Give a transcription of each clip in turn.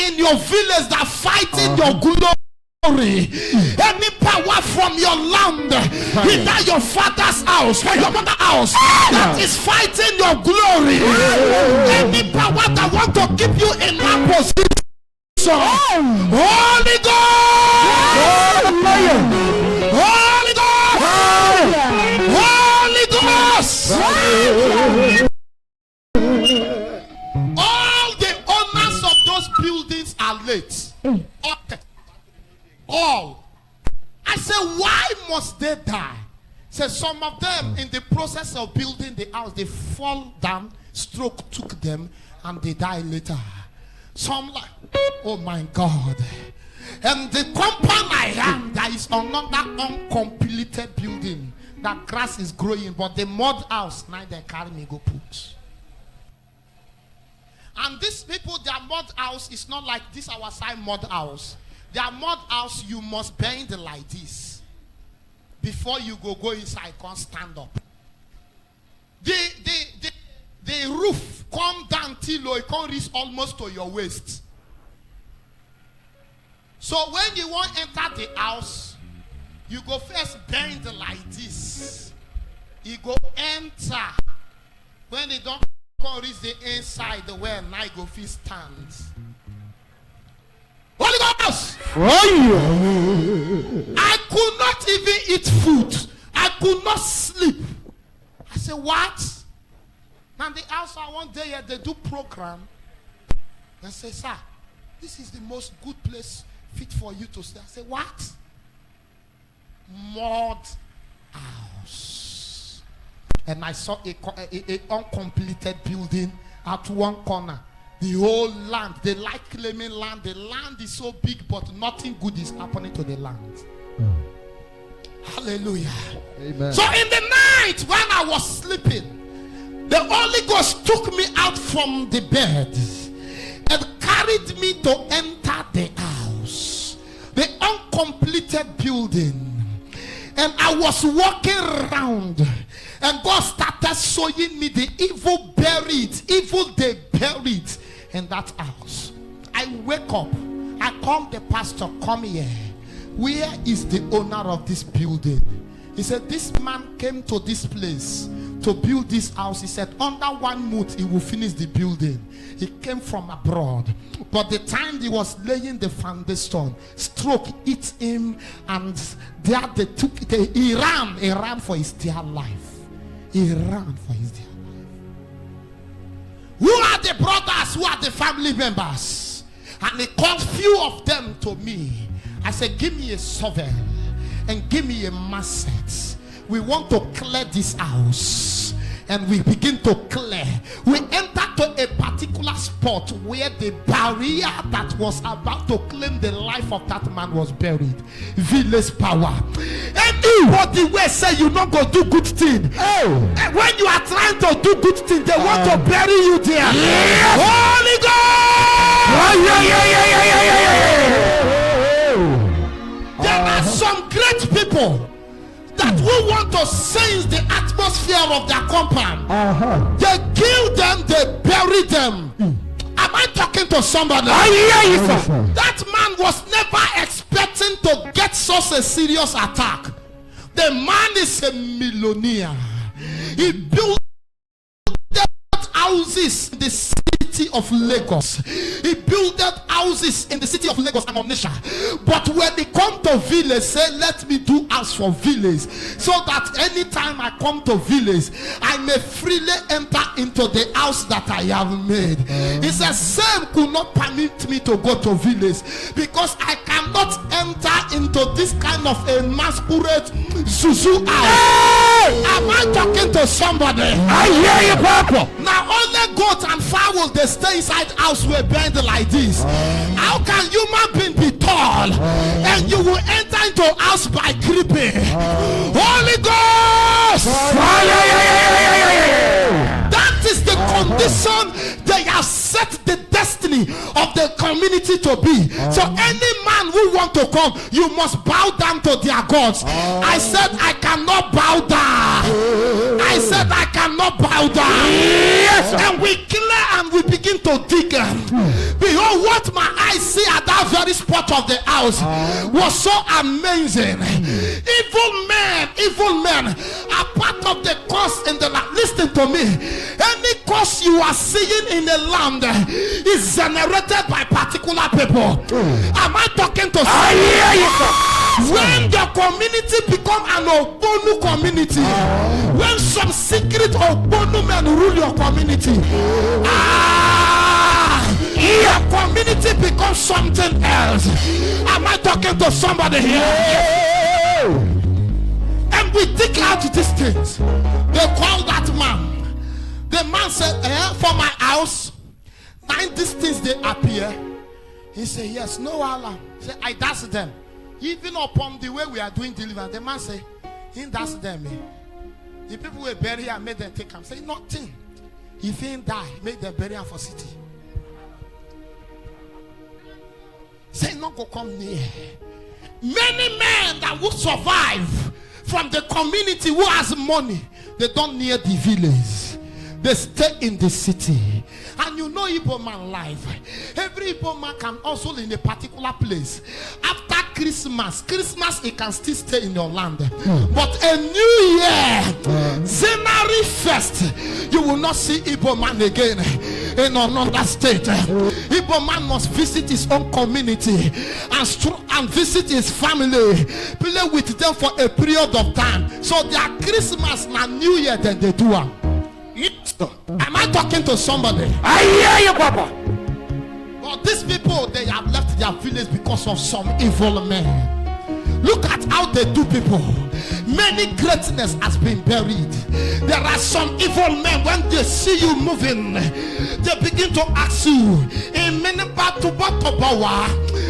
in your village that fighting your glory, any power from your land, either your father's house or your mother's house, that is fighting your glory, any power that want to keep you in that position, Holy Ghost, Holy Ghost, Holy Ghost. All the owners of those buildings are late. Okay. All. I said, why must they die? So some of them, in the process of building the house, they fall down, stroke took them, and they die later. Some like, oh my God. And the compound I am, there is another uncompleted building. That grass is growing, but the mud house, now they carry me go put. And these people, their mud house is not like this our side mud house. Their mud house, you must bend like this before you go inside. Can't stand up. The roof come down till it can reach almost to your waist. So when you want to enter the house, you go first bend like this. You go enter. When they don't reach the inside, the well now go feel stands. Holy Ghost! I could not even eat food. I could not sleep. I said, what? And the house one day they do program. They say, sir, this is the most good place fit for you to stay. I said, what? Mud house. And I saw a uncompleted building at one corner. The whole land, they like claiming land. The land is so big, but nothing good is happening to the land. Hallelujah. Amen. So in the night when I was sleeping, the Holy Ghost took me out from the bed and carried me to enter the house, the uncompleted building. And I was walking around, and God started showing me the evil they buried in that house. I wake up, I call the pastor, come here. Where is the owner of this building? He said, this man came to this place to build this house. He said, under 1 month he will finish the building. He came from abroad, but the time he was laying the foundation, stroke hit him, and there he ran for his dear life. He ran for his dear life. Who are the brothers? Who are the family members? And he called few of them to me. I said, give me a shovel and give me a machete. We want to clear this house. And we begin to clear. We enter to a particular spot where the barrier that was about to claim the life of that man was buried. Village power. Anybody will say you not go do good thing. And when you are trying to do good thing, they want to bury you there. Yes. Holy God! There are some great people that who want to change the atmosphere of their compound. They kill them, they bury them. Am I talking to somebody? That man was never expecting to get such a serious attack. The man is a millionaire. He built houses in the city of Lagos. He built houses in the city of Lagos and Onitsha. But when they come to village, say, let me do house for village, so that anytime I come to village, I may freely enter into the house that I have made. He says, same could not permit me to go to village, because I cannot enter into this kind of a masquerade Zuzu house. Am I talking to somebody? I hear you, Papa. Now only goats and fowl they stay inside house were bend like this. How can human being be tall and you will enter into house by creeping? Holy Ghost! That is the condition they have set the destiny of the community to be. So any man who want to come, you must bow down to their gods. I said I cannot bow down. I said I cannot bow down. Yes. And we clear and we begin to dig. Behold, what my I see at that very spot of the house was so amazing. Evil men are part of the curse in the land. Listen to me. Any curse you are seeing in the land is generated by particular people. Am I talking to someone? When the community become an Obonu community, when some secret Obonu men rule your community, your community becomes something else. Am I talking to somebody here? And we dig out these things. They call that man. The man said, for my house, 9 these things they appear. He said, yes, no alarm. He said, I dance them. Even upon the way we are doing deliverance, the man said, he dance them. The people were buried and made them take him. Say nothing. If he die, made them bury him for city. Say not go come near. Many men that will survive from the community who has money, they don't near the village. They stay in the city. And you know Igbo man life. Every Igbo man can also in a particular place. After Christmas, he can still stay in your land. But a new year, January 1st, you will not see Igbo man again in another state. Igbo man must visit his own community and visit his family, play with them for a period of time. So their Christmas and New Year, then they do it. Am I talking to somebody? I hear you, Papa. But these people, they have left their village because of some evil men. Look at how they do people. Many greatness has been buried. There are some evil men, when they see you moving, they begin to ask you,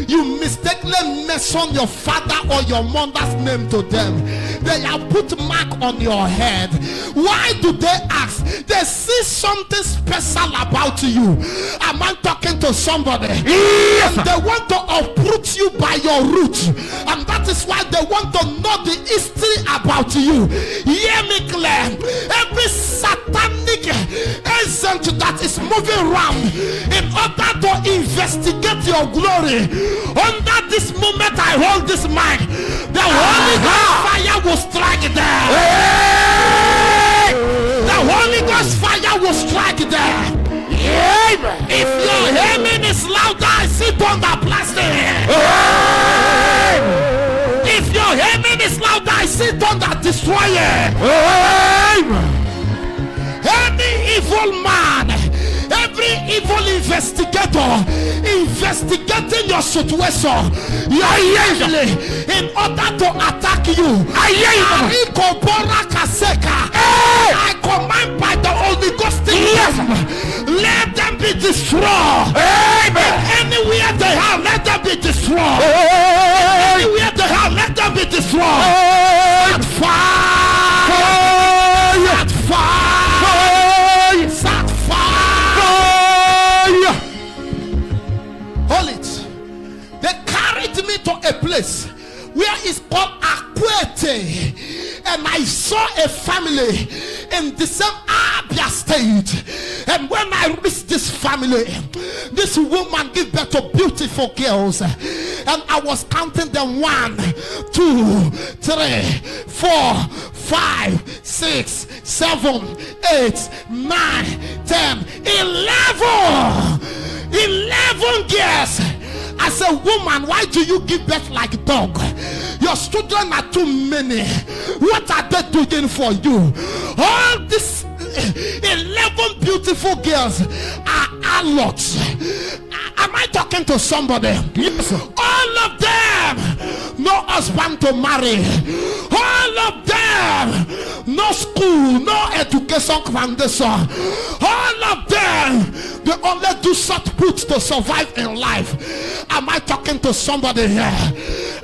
you mistakenly mention your father or your mother's name to them. They have put mark on your head. Why do they ask? They see something special about you. Am I talking to somebody? Yes. And they want to uproot you by your roots, and that is why they want to know the history about you. Hear me clear. Every satanic agent that is moving around in order to investigate your glory, under this moment I hold this mic, the Holy Ghost fire will strike there. The Holy Ghost fire will strike there. If your amen is louder, I see thunder blasting. If your amen is louder, I see thunder destroying. Any evil man, every evil investigator investigating your situation, in order to attack you, I command by the Holy Ghost, let them be destroyed. Anywhere they are, let them be destroyed. Anywhere they are, let them be destroyed. At fire! At fire! Set fire! Hold it. They carried me to a place where it's called Akwete, and I saw a family in the same Abia state. And when I reached this family, this woman gave birth to beautiful girls, and I was counting them 1, 2, 3, 4, 5, 6, 7, 8, 9, 10, 11 girls. I said, woman, why do you give birth like a dog? Your children are too many. What are they doing for you? All these 11 beautiful girls are harlots. Am I talking to somebody? Yes, sir. All of them, no husband to marry. All of them, no school, no education foundation. All of them, they only do short puts to survive in life. Am I talking to somebody here?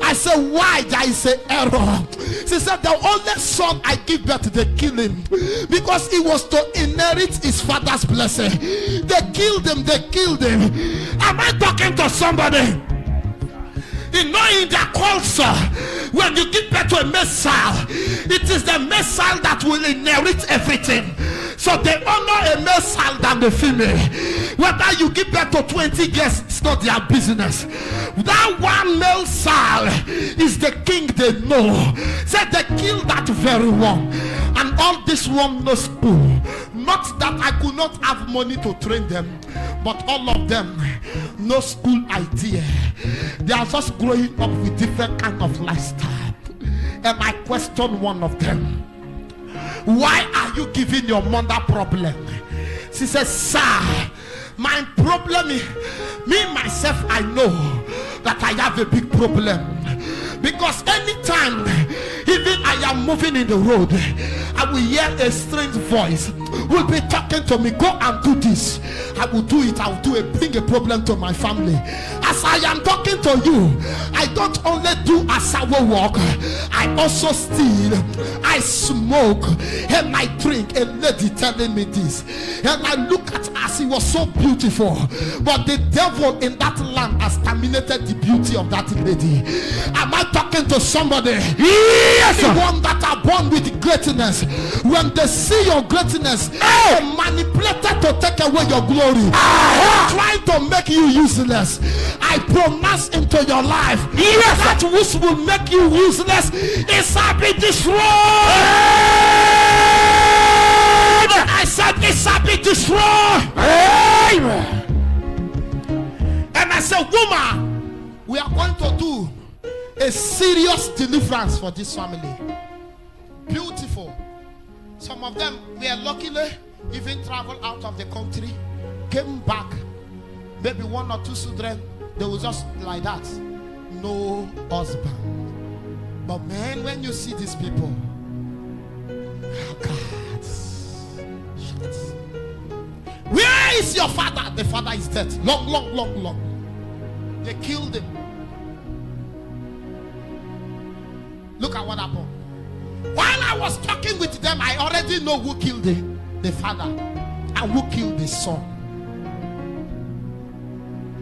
I said, why? There is an error. She said, the only son I give birth, they kill him because he was to inherit his father's blessing. They killed him. Am I talking to somebody? You know, in their culture, when you give birth to a male child, it is the male child that will inherit everything. So they honor a male child than the female. Whether you give birth to 20 girls, it's not their business. That one male child is the king they know. Said they killed that very one. And all this one no school. Not that I could not have money to train them, but all of them no school idea. They are just growing up with different kind of lifestyle. And I question one of them. Why are you giving your mother problem? She says, sir, my problem is me myself, I know that I have a big problem. Because anytime even I am moving in the road, I will hear a strange voice will be talking to me, go and do this. I will do it. I will do it, bring a problem to my family. As I am talking to you, I don't only do a sour walk, I also steal, I smoke, and I drink. A lady telling me this, and I look at her as he was so beautiful, but the devil in that land has terminated the beauty of that lady. Am I talking to somebody? Yes, sir. One that are born with greatness, when they see your greatness, they manipulated to take away your glory, trying to make you useless. I pronounce into your life, yes, that which will make you useless is shall be destroyed. I said it shall be destroyed. Amen. And I said, woman, we are going to do a serious deliverance for this family. Beautiful. Some of them were luckily even traveled out of the country, came back. Maybe 1 or 2 children, they were just like that. No husband. But man, when you see these people, oh God, shit. Where is your father? The father is dead. Long. They killed him. Look at what happened. While I was talking with them, I already know who killed the father and who killed the son.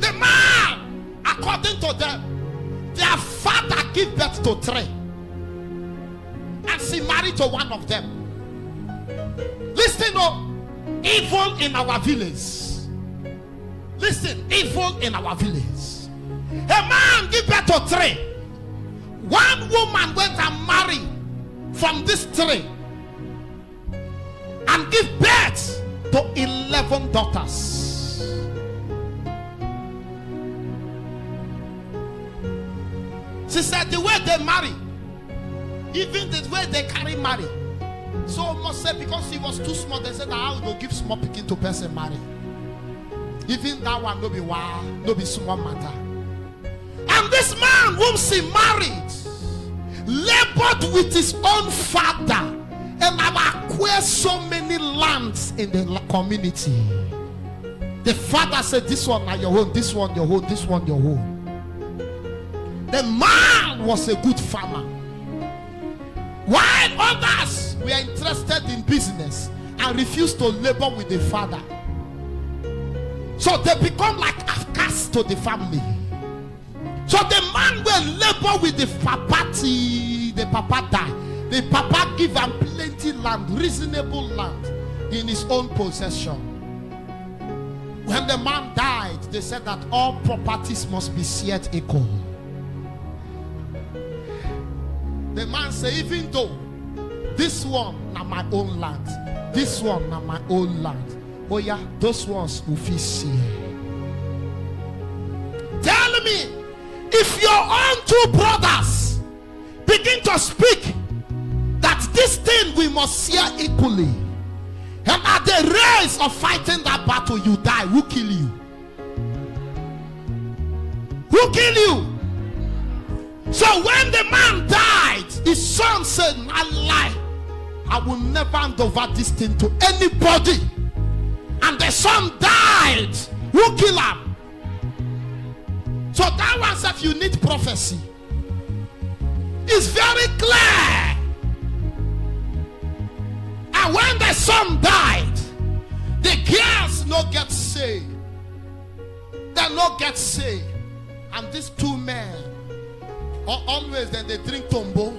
The man, according to them, their father gave birth to 3, and she married to one of them. Listen up, evil in our village. Listen, evil in our village. A man gave birth to 3. One woman went and married from this 3 and give birth to 11 daughters. She said the way they marry, even the way they carry marry. So must say because he was too small, they said how to give small picking to person marry. Even that one no be wow, no be small matter. And this man whom she married labored with his own father and have acquired so many lands in the community. The father said, this one are your own, this one your own, this one your own. The man was a good farmer, while others were interested in business and refused to labor with the father. So they become like outcasts to the family. So the man will labor with the papa till the papa die. The papa give him plenty land, reasonable land in his own possession. When the man died, they said that all properties must be shared equal. The man said, even though this one na my own land, this one na my own land, oh yeah, those ones will be shared. Tell me, if your own 2 brothers begin to speak that this thing we must share equally, and at the race of fighting that battle you die, who kill you? Who kill you? So when the man died, his son said, I lie, I will never hand over this thing to anybody. And the son died. Who killed him? So that one said you need prophecy. It's very clear. And when the son died, the girls no get saved. They no get saved. And these 2 men, always then they drink tombo.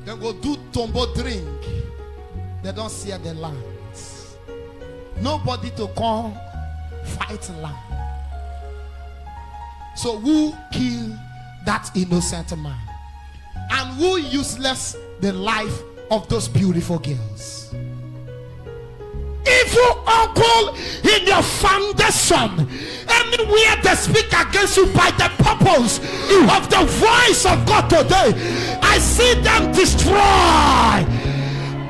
They go do tombo drink. They don't see the land. nobody to come fight land. So who killed that innocent man? And who useless the life of those beautiful girls? Evil uncle in your foundation, anywhere they speak against you by the purpose of the voice of God today, I see them destroy.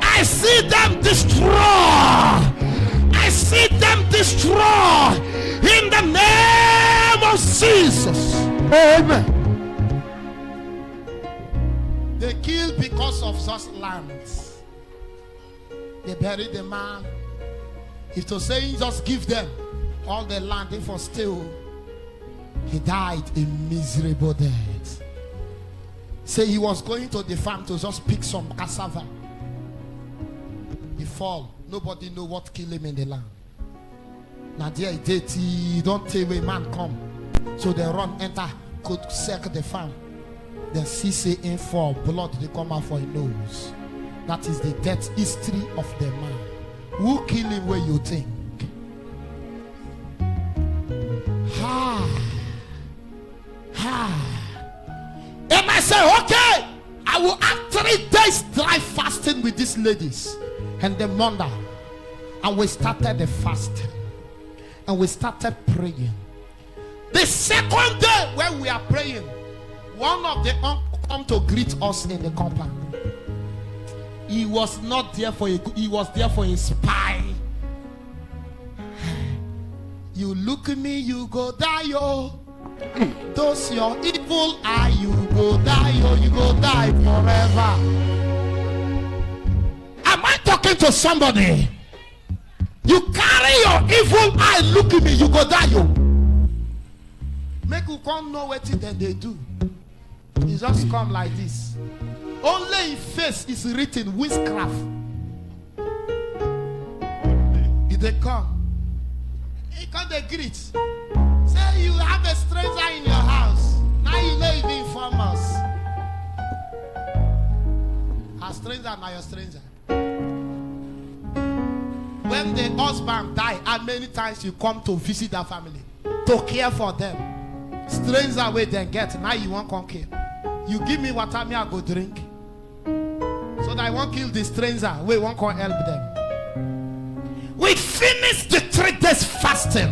I see them destroy. I see them destroy in the name of Jesus. Amen. They killed because of such lands. They buried the man. If to say just give them all the land, if for still he died a miserable death. Say he was going to the farm to just pick some cassava. He fall. Nobody know what killed him in the land. Now there he don't tell a man come. So they run, enter, could circle the farm. Then see say in for blood they come out for his nose. That is the death history of the man. Who kill him where you think? And I say, okay, I will have 3 days dry fasting with these ladies. And the Monday, and we started the fasting. And we started praying. The second day when we are praying, one of the uncles come to greet us in the compound. He was not there for he was there for a spy. You look at me, you go die, oh. Those your evil eye, you go die, oh, you go die forever. Am I talking to somebody? You carry your evil eye, look at me, you go die, oh. Make you come know what it then they do. You just come like this. Only in face is written witchcraft. If they come, he come they greet. Say you have a stranger in your house. Now you know even inform us. A stranger, now your stranger. When the husband die, and many times you come to visit that family, to care for them. Stranger way they get, now you won't come care. You give me water, me I go drink. So that I won't kill the stranger. We won't come help them. We finished the 3 days fasting.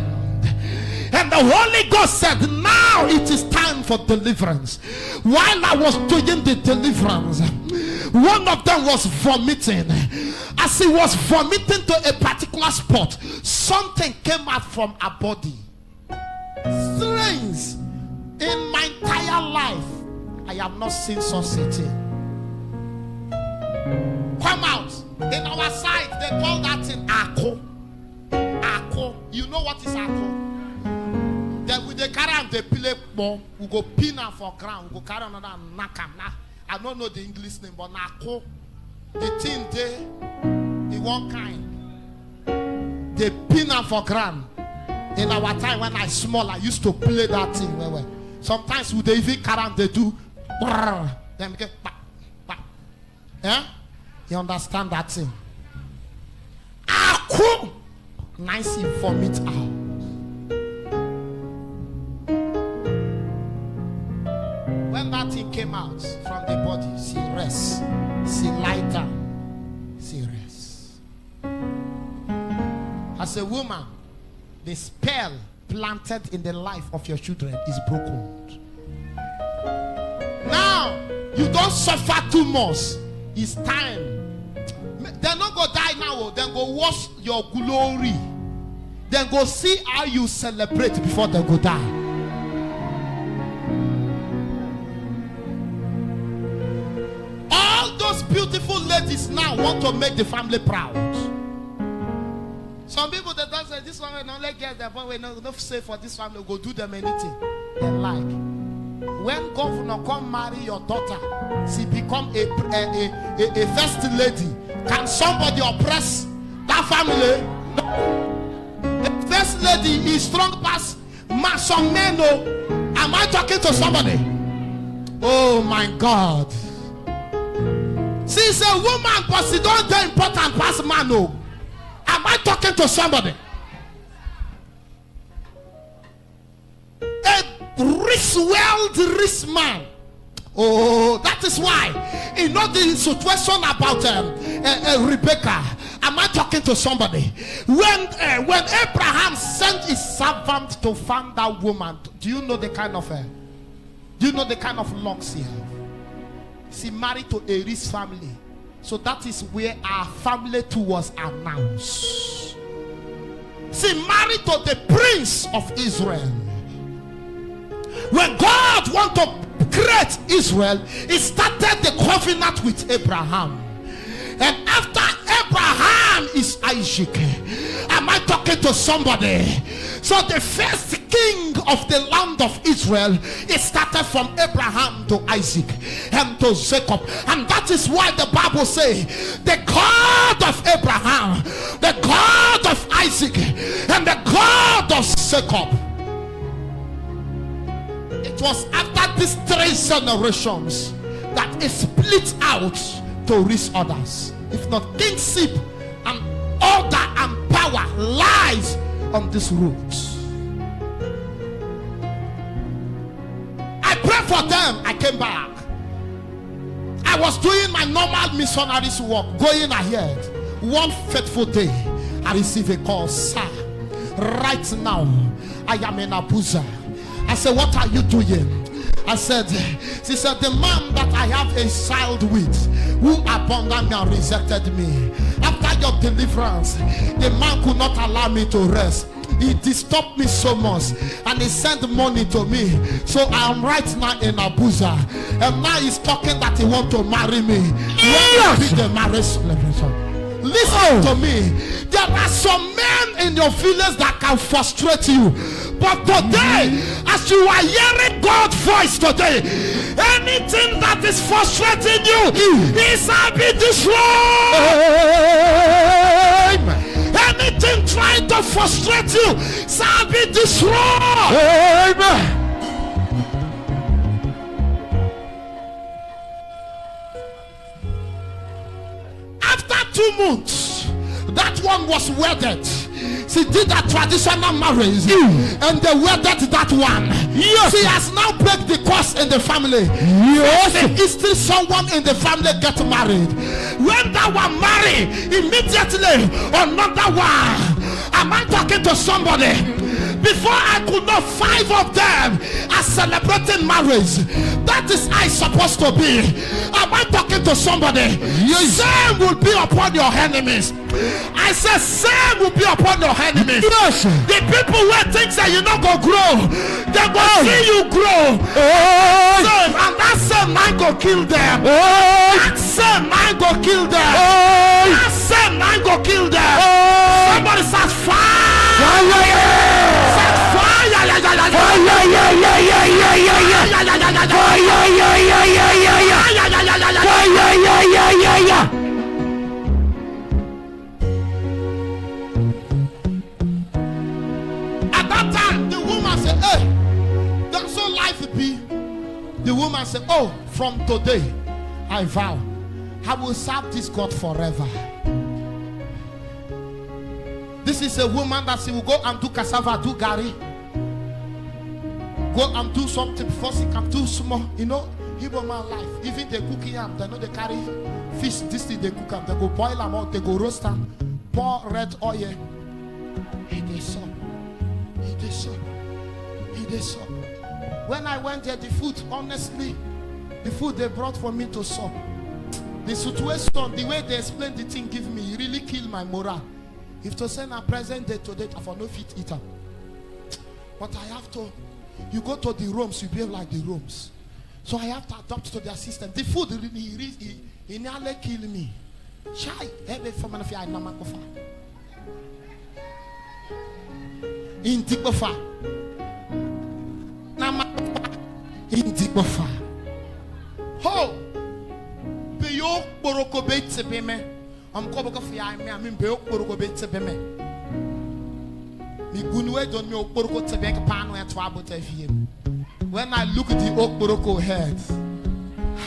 And the Holy Ghost said, now it is time for deliverance. While I was doing the deliverance, one of them was vomiting. As he was vomiting to a particular spot, something came out from her body. Strange. In my entire life, I have not seen such a thing. Come out. In our side, they call that thing Ako. Ako. You know what is Ako? Then with the carry and the play bomb, we go pin her for ground. We go carry another and knock him. I don't know the English name, but Ako. The thing there, the one kind. They pin her for ground. In our time when I small, I used to play that thing. Sometimes with the even carry and they do. Then we get back. Yeah? You understand that thing? Aku! Nice vomit out. When that thing came out from the body, she rests. She lie down. She rests. As a woman, the spell planted in the life of your children is broken. Now, you don't suffer too much. It's time. They're not going to die now. Then go wash your glory. Then go see how you celebrate before they go die. All those beautiful ladies now want to make the family proud. Some people that don't say this one will not let get them, but we not safe for this family, go do them anything they like. When governor come marry your daughter, she become a first lady. Can somebody oppress that family? No. The first lady is strong past some men. No. Am I talking to somebody? Oh my God. She's a woman, but she don't do important past man. No. Am I talking to somebody? a rich man. Oh, that is why. You know the situation about Rebecca. Am I talking to somebody? When Abraham sent his servant to find that woman, do you know the kind of locks he have? She married to a rich family. So that is where our family too was announced. She married to the prince of Israel. When God wanted to create Israel, he started the covenant with Abraham. And after Abraham is Isaac. Am I talking to somebody? So the first king of the land of Israel, it started from Abraham to Isaac and to Jacob. And that is why the Bible says, the God of Abraham, the God of Isaac, and the God of Jacob. It was after these 3 generations that it split out to reach others. If not, kingship and order and power lies on this route. I prayed for them. I came back. I was doing my normal missionaries work, going ahead. One fateful day, I received a call. Sir, right now I am in Abuja. I said, what are you doing? I said, she said, the man that I have a child with, who abandoned me and rejected me, after your deliverance, the man could not allow me to rest. He disturbed me so much, and he sent money to me. So I am right now in Abuja, and now he's talking that he wants to marry me. When will be the marriage celebration? Listen to me. There are some men in your village that can frustrate you. But today, as you are hearing God's voice today, anything that is frustrating you is be destroyed. Anything trying to frustrate you shall be destroyed. Amen. After 2 months, that one was wedded. She did a traditional marriage, and they wedded that one. Yes. She has now break the curse in the family. Yes. Is still someone in the family get married. When that one marry, immediately another one. Am I talking to somebody? Before I could know 5 of them are celebrating marriage. That is how it's supposed to be. Am I talking to somebody? Yes. Same will be upon your enemies. I said same will be upon your enemies. Yes. The people who think that you're not going to grow, they will see you grow. Same, and that same man go kill them. That same man go kill them. That same man go kill them. Somebody says fire. At that time, the woman said, hey, that's so life be. The woman said, oh, from today, I vow, I will serve this God forever. This is a woman that she will go and do cassava, do gari. Go and do something before she can do small. You know, Hebrew man life. Even they cook yam, they know they carry fish. This thing they cook them. They go boil them out. They go roast them. Pour red oil. It is so. It is so. It is so. When I went there, the food, honestly, the food they brought for me to sup. The situation, the way they explained the thing, give me really kill my morale. If to send a present day today, I for no fit eater. But I have to. You go to the rooms, you behave like the rooms. So I have to adapt to their system. The food he nearly killed me. Chai, every form of I namakofa. In Tikbofa. Namakofa. In Tikbofa. Ho! Beyo Boroko Bate Beme. I'm going to be a man. I'm going to be a man. When I look at the Okboroko head,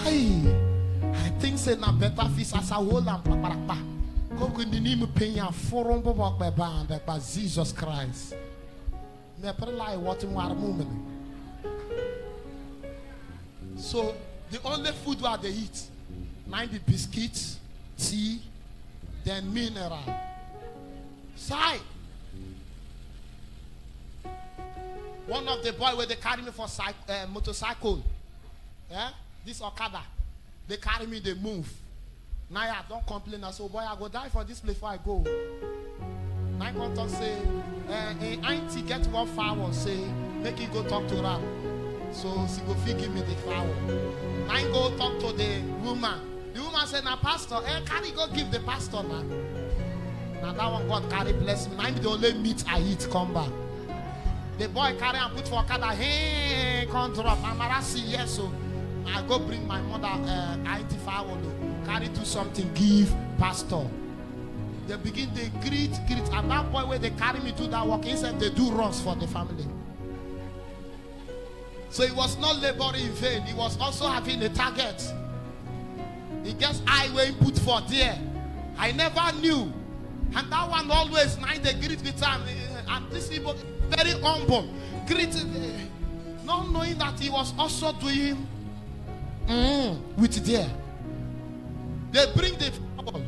I think say na better fish as a whole and papa. Come in the name of pain and forum by Jesus Christ. Me pray like what in one moment. So the only food where they eat, 90 biscuits, tea, then mineral. Side. One of the boy where they carry me for motorcycle. Yeah? This Okada. They carry me, they move. Now I don't complain. I say, boy, I go die for this place before I go. Now I come talk say, auntie get one fowl, say, make you go talk to her. So she go give me the fowl. Now I go talk to the woman. The woman said, now pastor, can you go give the pastor now? Now that one God carry bless me. Now the only meat I eat come back. The boy carry and put for Okada. Hey, come drop. I'm see yes, so I go bring my mother auntie fowl. Carry do something, give pastor. They begin they greet, and that boy where they carry me to that work, inside they do runs for the family. So he was not laboring in vain. He was also having a target. He gets highway put for there. I never knew. And that one always night they greet with time. And this people very humble. Greeted, not knowing that he was also doing with there. They bring the fowl.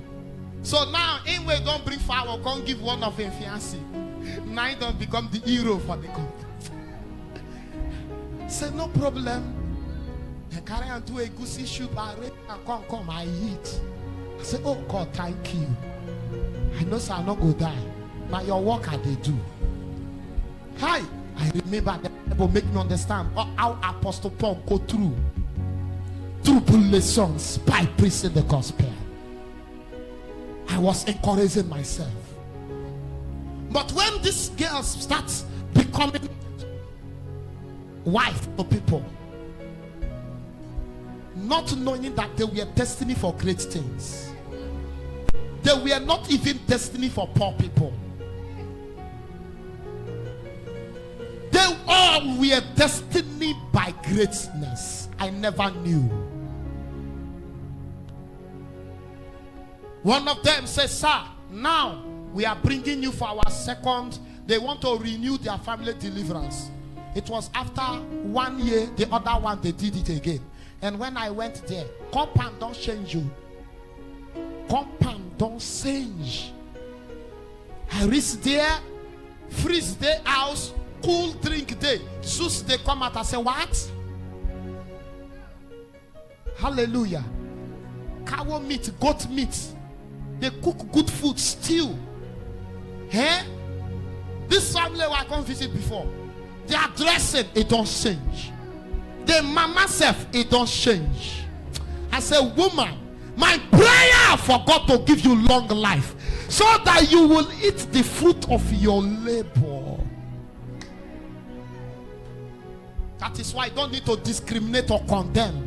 So now, in way don't bring fowl, can't give one of him fiancé. Now he don't become the hero for the country. Say no problem. I carry and do a goosey soup. I read and come, I eat. I say, oh God, thank you. I know sir, I not go die. Now your work they do. Hi, I remember the Bible make me understand how Apostle Paul go through tribulations by preaching the gospel. I was encouraging myself. But when these girls start becoming wife to people, not knowing that they were destiny for great things, they were not even destiny for poor people. They all were destiny by greatness. I never knew. One of them says, sir, now we are bringing you for our second. They want to renew their family deliverance. It was after 1 year, the other one they did it again. And when I went there, compound don't change you. Compound don't change. I reached there, freeze their house, cool drink day. Sus they come out and say, what? Hallelujah. Cow meat, goat meat. They cook good food, stew. Eh? This family I come visit before. Their dressing, it don't change. The mama self, it don't change. I say, woman, my prayer for God to give you long life, so that you will eat the fruit of your labor. That is why I don't need to discriminate or condemn.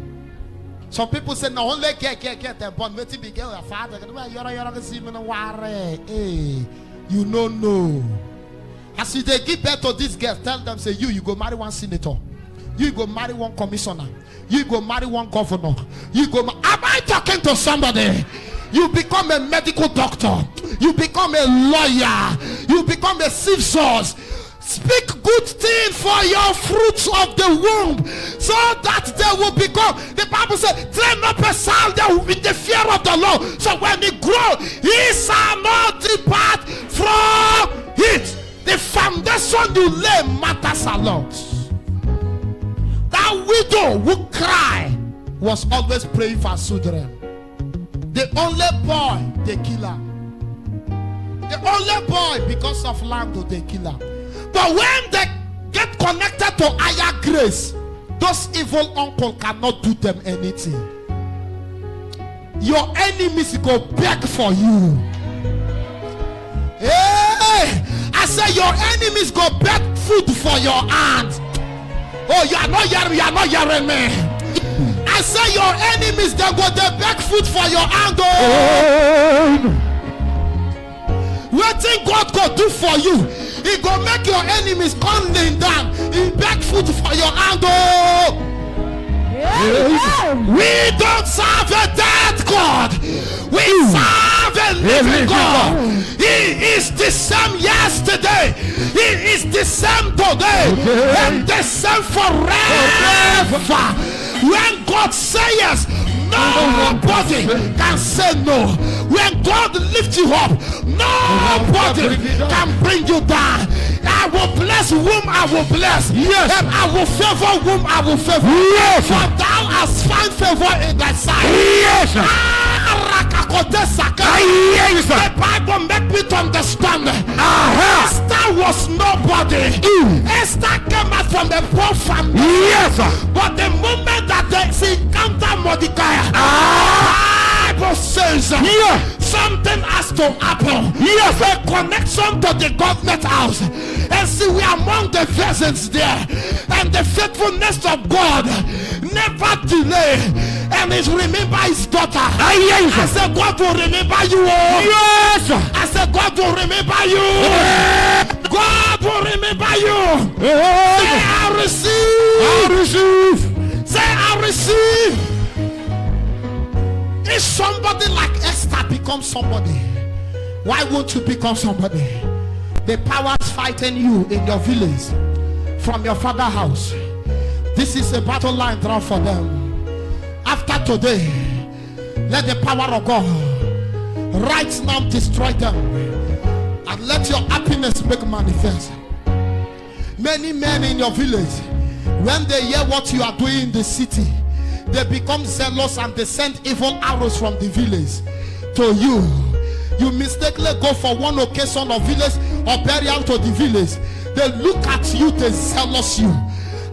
Some people say, no, only get them born. Wait till you get your father. Hey, you don't know. As they give birth to these girls, tell them, say, you go marry one senator. You go marry one commissioner. You go marry one governor. You go. Am I talking to somebody? You become a medical doctor. You become a lawyer. You become a chief source. Speak good thing for your fruits of the womb, so that they will become. The Bible says, train up a child with the fear of the Lord, so when he grow, he shall not depart from it. The foundation you lay matters a lot. That widow who cried was always praying for children. The only boy they kill her. The only boy, because of land, they kill her. But when they get connected to higher grace, those evil uncles cannot do them anything. Your enemies go beg for you. Hey, I say your enemies go beg food for your hand. Oh, you are not hearing me. I say your enemies, they go they beg food for your hand. Oh. What thing God go do for you? He go make your enemies come down. He beg food for your hand. Oh. We don't serve a dead God. We serve a living God. He is the same yesterday. He is the same today. And the same forever. When God says yes, nobody can say no. When God lifts you up, nobody can bring you down. I will bless whom I will bless. Yes. And I will favor whom I will favor. Yes. For thou hast found favor in thy sight. Yes. The Bible make me to understand. Esther was nobody. Esther came out from the poor family. Yes. But the moment that she encountered Mordecai, Bible says something has to happen. Yes. A connection to the government house. And see, we are among the presence there. And the faithfulness of God never delay. And he's remember his daughter. I said, God will remember you. Yes. I said, God will remember you. God will remember you. Say, I receive. I receive. Say, I receive. If somebody like Esther becomes somebody, why won't you become somebody? The powers fighting you in your village from your father's house. This is a battle line drawn for them. After today, let the power of God right now destroy them and let your happiness make manifest. Many men in your village, when they hear what you are doing in the city, they become zealous and they send evil arrows from the village to you. You mistakenly go for one occasion of village or burial to the village. They look at you, they zealous you.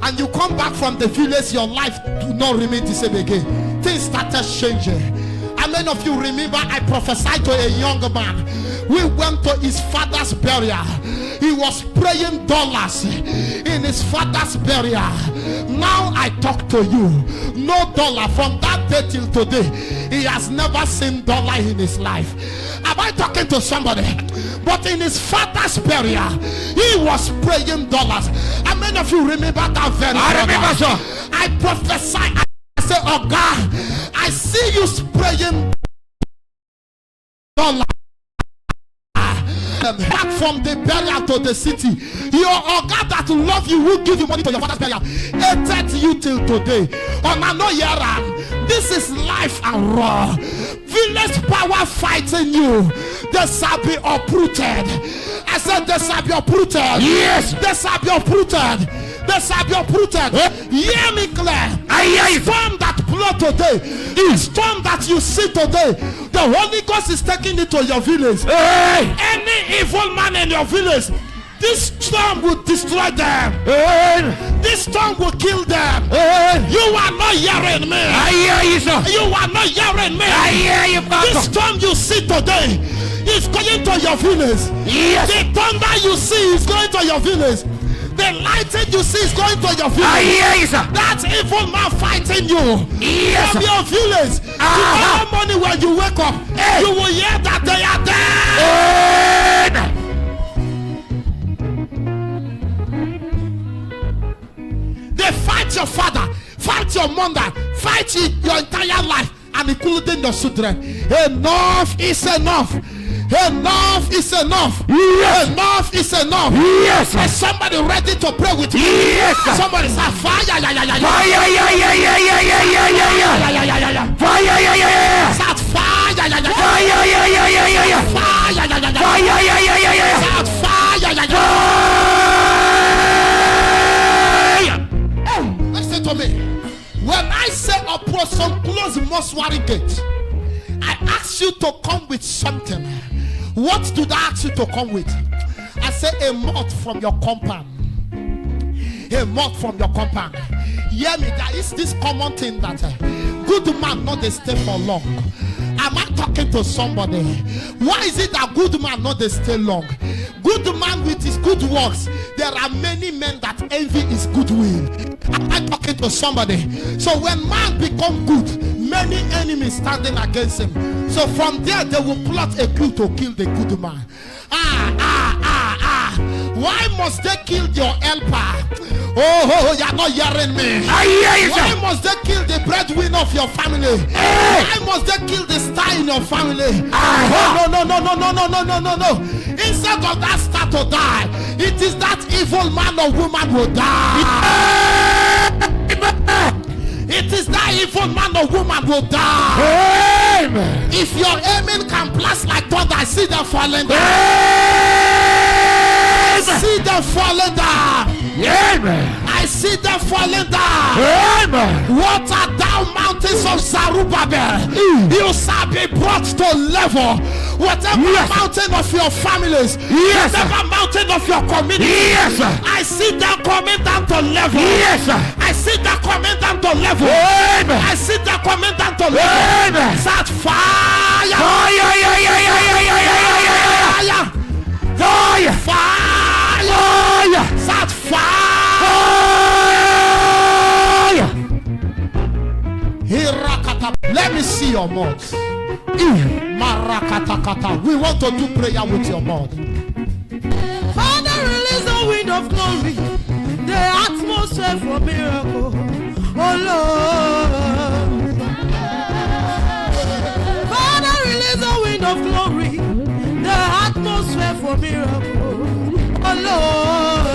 And you come back from the village, your life do not remain the same again. Things started changing. How many of you remember I prophesied to a young man? We went to his father's burial. He was praying dollars in his father's burial. Now I talk to you, no dollar. From that day till today, he has never seen dollar in his life. Am I talking to somebody? But in his father's burial, he was praying dollars. How many of you remember that very I remember, sir. I prophesy. I say, oh God, I see you praying dollars. Back from the burial to the city. Your God that love you will give you money to your father's burial. Hated you till today. On another year, this is life and raw. Village power fighting you. They shall be uprooted. I said they shall be uprooted. Yes. They shall be uprooted. They shall be uprooted. Hear me clear. Storm that blow today, the storm that you see today, the Holy Ghost is taking it to your village. Any evil man in your village, this storm will destroy them. This storm will kill them. You are not hearing me. I hear you, sir. You are not hearing me. I hear you, Pastor. This storm you see today is going to your village. Yes. The thunder you see is going to your village. The lightning you see is going to your village. I hear you, sir. That evil man fighting you. Yes. From your village. Tomorrow morning when you wake up, you will hear that they are dead. They fight your father, fight your mother, fight your entire life, and including your children. Enough is enough. Enough is enough. Yes. Enough is enough. Yes. Is somebody ready to pray with me? Yes. Somebody say fire. Fire, fire, Shout fire. fire, Shout fire. Listen to me. When I say approach some close mortuary gate, I ask you to come with something. What did I ask you to come with? I say a moth from your compound. A moth from your compound. Hear me, there is this common thing that good man not they stay for long. Am I talking to somebody? Why is it that good man not they stay long? Good man with his good works. There are many men that envy his goodwill. Am I talking to somebody? So when man become good, many enemies standing against him. So from there they will plot a coup to kill the good man. Why must they kill your helper? Oh, you're not hearing me. Why must they kill the breadwinner of your family? Why must they kill the star in your family? No. Instead of that star to die, it is that evil man or woman will die. It is man or woman will die. Amen. If your amen can blast like thunder, I see them falling down. I see them falling down. Amen. I see them falling down. Amen. What are thou mountains of Zerubbabel? You shall be brought to level. Whatever mountain of your families, whatever mountain of your community, I see them coming down to level. I see them coming down to level. I see them coming down to level. Set fire. Fire. Set fire. Hirakata. Let me see your mouth. Marakatakata. We want to do prayer with your mouth. Father, release the wind of glory, the atmosphere for miracle. Oh Lord. Father, release the wind of glory, the atmosphere for miracle. Oh Lord.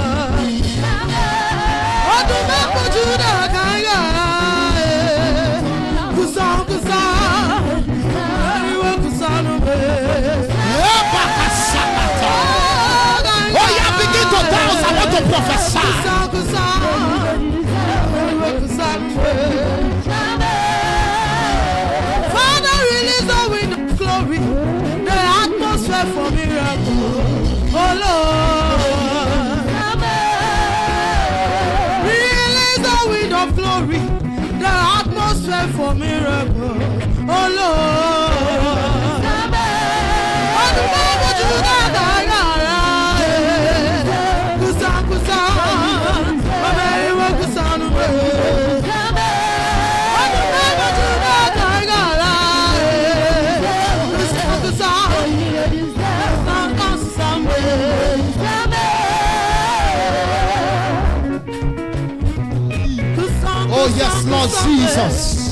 Oh, do not put you down, Oh, yeah, begin to dance. I want to prophesy. Father, release the wind of glory, the atmosphere for miracle. Oh Lord. Release the wind of glory, the atmosphere for miracle. Oh Lord. Oh yes, Lord Jesus.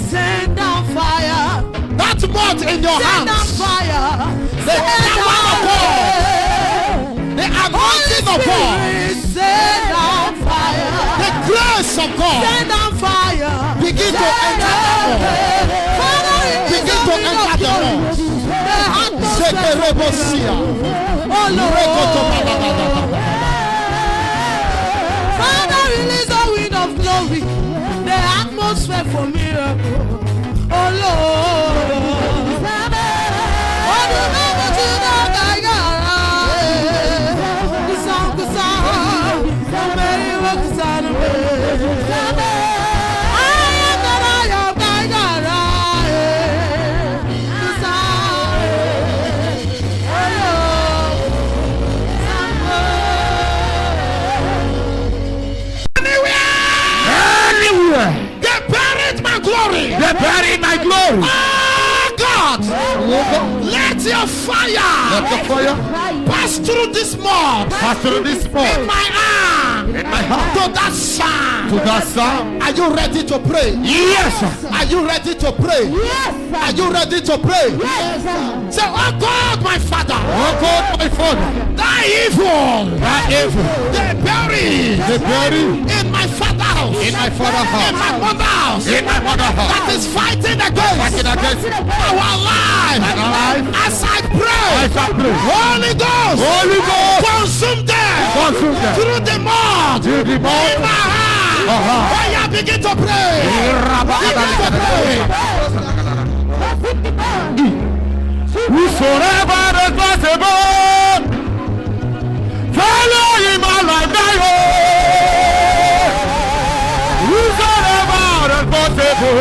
Send down fire. That mouth in your Send down hands. fire. The power of God. The anointing of God. Send down fire. The grace of God. Send down fire. Begin to enter the mouth. Begin to enter the mouth. Oh Lord. Father, release the wind of glory, the atmosphere for miracle. Oh Lord. Oh, the number to the They buried my glory. Oh God, let your fire pass through this mud. Pass through this In mud. my arm. In my heart. To that sound. To that sound. Are you ready to pray? Yes. Are you ready to pray? Are you ready to pray? Say, oh God, my Father. Oh God, my Father. That evil. They bury. In my father's house. In my father's house. In my mother's house. In my mother's house. That is fighting against our life. As I pray. Holy Ghost. Consume them. Through the mud. In my heart. Oh yeah, begin to pray. Begin to pray. Whosoever is possible, follow him alive. Whosoever is possible,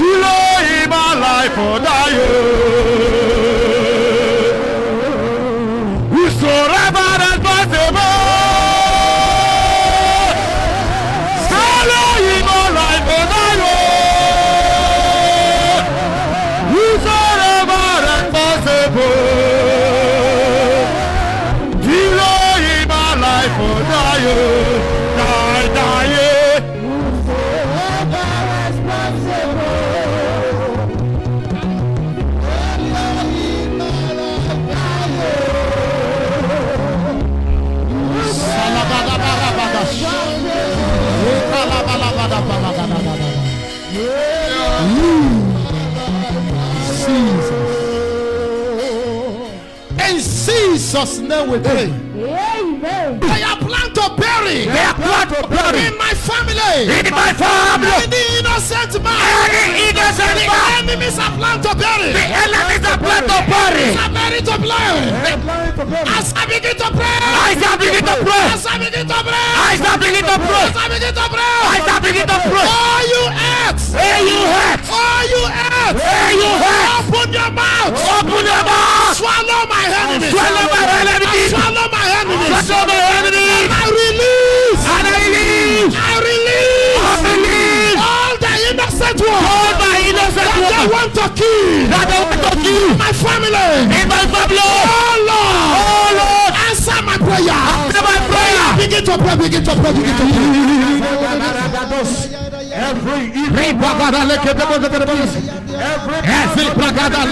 follow him alive for die. Whosoever is possible, follow him alive for die. Die, Jesus' name we pray. Amen. They are planned to bury. They are planned to bury. In my family. In my family. Any innocent man. Any innocent The man. enemies are planned to bury. The enemies are planned to bury. Are buried to play. As I begin to pray. I shall begin to pray. As I begin to pray. I shall begin to pray. As I begin to pray. I shall begin to pray. Oh, you earth. Hey, you hurt. Oh, you earth. Hey, you hurt. Open your mouth. Open your mouth. Swallow my enemies. Swallow my enemies. Swallow my enemies. Swallow my enemies. I release. And I release. I release. I release. All the innocent ones. All my innocent That they ones. want to kill. That they want to kill. My family. In my family. Oh Lord. Oh Lord. Answer my prayer. Answer my prayer. Begin to pray. Begin to pray. Begin to pray. Every evil every bragada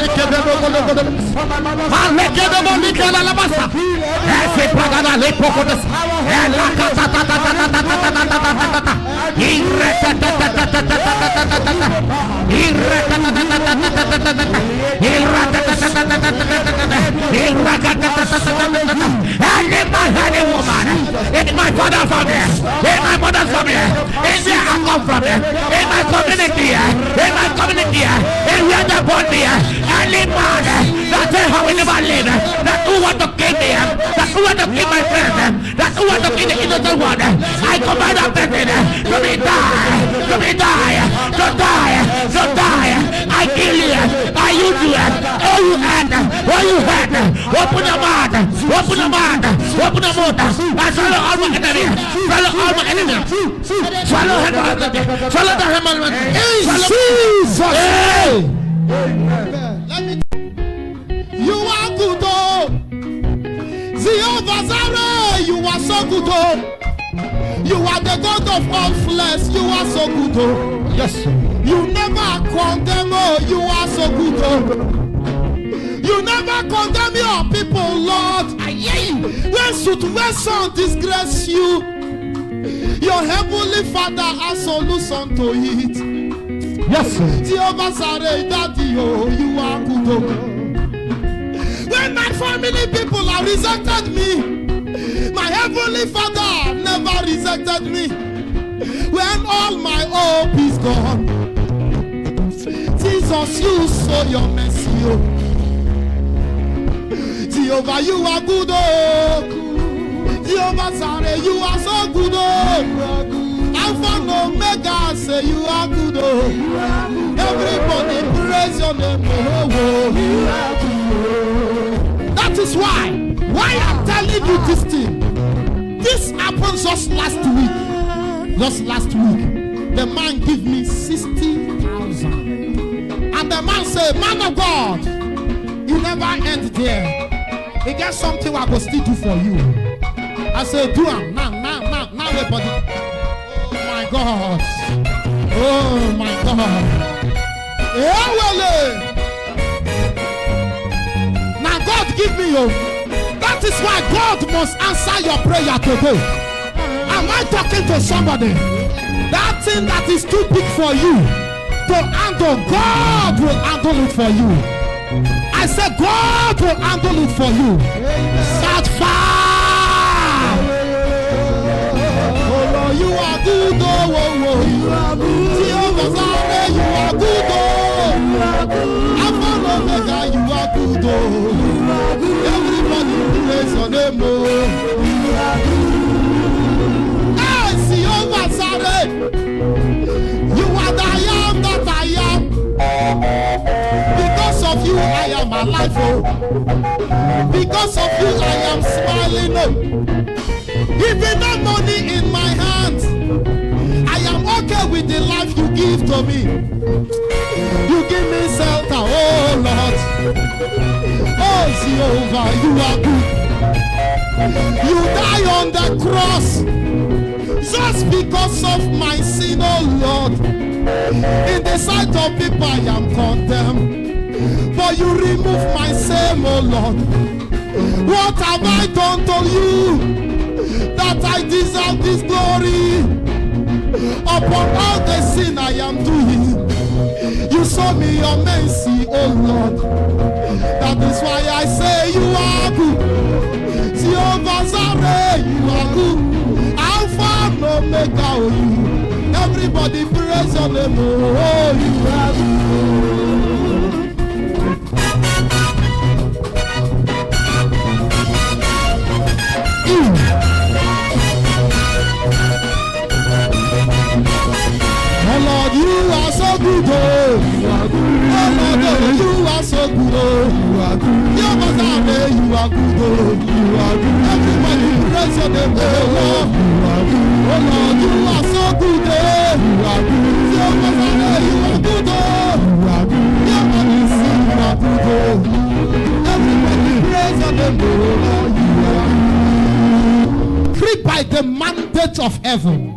in my father's family, in my mother's family, in where I come from, in my community, in where they born me, any man that say how we never live, that who want to kill me, that who want to kill my friends, that who want to kill the innocent one, I command that person to be die, to be die, to die, to die. I kill you, I use you, oh you had, oh you had, open your mouth, open your mouth, open your mouth, and swallow all my enemies, swallow all my enemies, swallow him, swallow the him, In Jesus' name. Let me. You are good, oh. Jehovah Jireh, you are so good, oh. You are the God of all flesh. You are so good, oh. yes sir. You never condemn, oh. You are so good, oh. You never condemn your people, Lord. When situation disgrace you, your heavenly Father has solution to it. Yes sir. Jehovah Jireh, Daddy, oh, you are good, oh. When my family people have rejected me, my heavenly Father never rejected me. When all my hope is gone, Jesus, you show your mercy, oh. Jehovah, you are good, oh. Jehovah Jireh, you are so good, oh. Alpha and Omega, say you are good, oh. Everybody praise your name, oh. That is why I'm telling you this thing. This happened just last week. Just last week, the man gave me 60,000, and the man said, "Man of God, you never end there. He gets something I will still do for you." I said, "Do it now, everybody." Oh my God! Oh my God! Now God give me you. That is why God must answer your prayer today. Am I talking to somebody? That thing that is too big for you to handle, God will handle it for you. I said God will handle it for you. Shout fire! Oh Lord, you are good, oh, you are good. Jehovah Jireh, you are good, oh. Alpha and Omega, you are good, oh. Everybody praise your name, oh. Jehovah Jireh, you are the I am that I am. Because of you, I am alive, oh. Because of you, I am smiling, oh. Even no money in my hands, I am okay with the life you give to me. You give me shelter, oh Lord. Oh Jehovah, you are good. You die on the cross just because of my sin, oh Lord. In the sight of people I am condemned, but you remove my shame, oh Lord. What have I done to you that I deserve this glory? Upon all the sin I am doing, you show me your mercy, oh Lord. That is why I say you are good. Jehovah Jireh, you are good. Alpha and Omega, oh you. Everybody praise your name, oh you are good. Oh Lord, you are so good, oh you are good. Oh Lord, you are so good, oh you are good. Jehovah Jireh, you are good, oh you are good. Everybody praise your name, oh Lord, you are good. Oh Lord, you are so good, oh you are good. Jehovah Jireh, you are good, oh you are good. Everybody sing, you are good, oh. Everybody praise your name, oh Lord, you are good. Free by the mandate of heaven.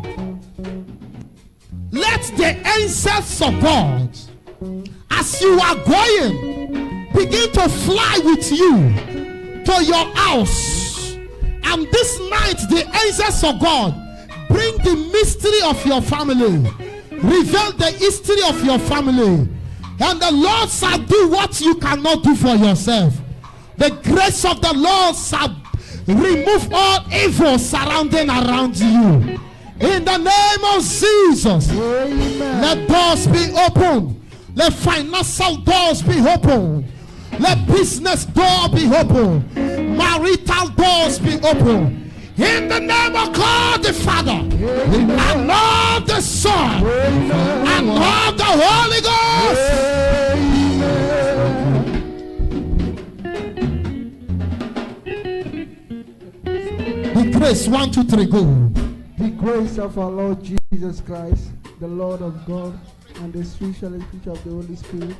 Let the angels of God, as you are going, begin to fly with you to your house. And this night, the angels of God bring the mystery of your family, reveal the history of your family, and the Lord shall do what you cannot do for yourself. The grace of the Lord shall remove all evil surrounding around you. In the name of Jesus, amen. Let doors be open. Let financial doors be open. Let business doors be open. Marital doors be open. In the name of God the Father, amen. And of the Son, amen. And of the Holy Ghost. The grace, 1, 2, 3, go. The grace of our Lord Jesus Christ, the Lord of God, and the sweet fellowship of the Holy Spirit,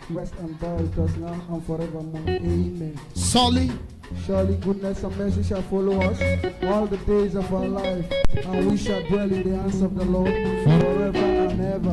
rest and abide with us now and forevermore. Amen. Surely goodness and mercy shall follow us all the days of our life, and we shall dwell in the house of the Lord forever and ever.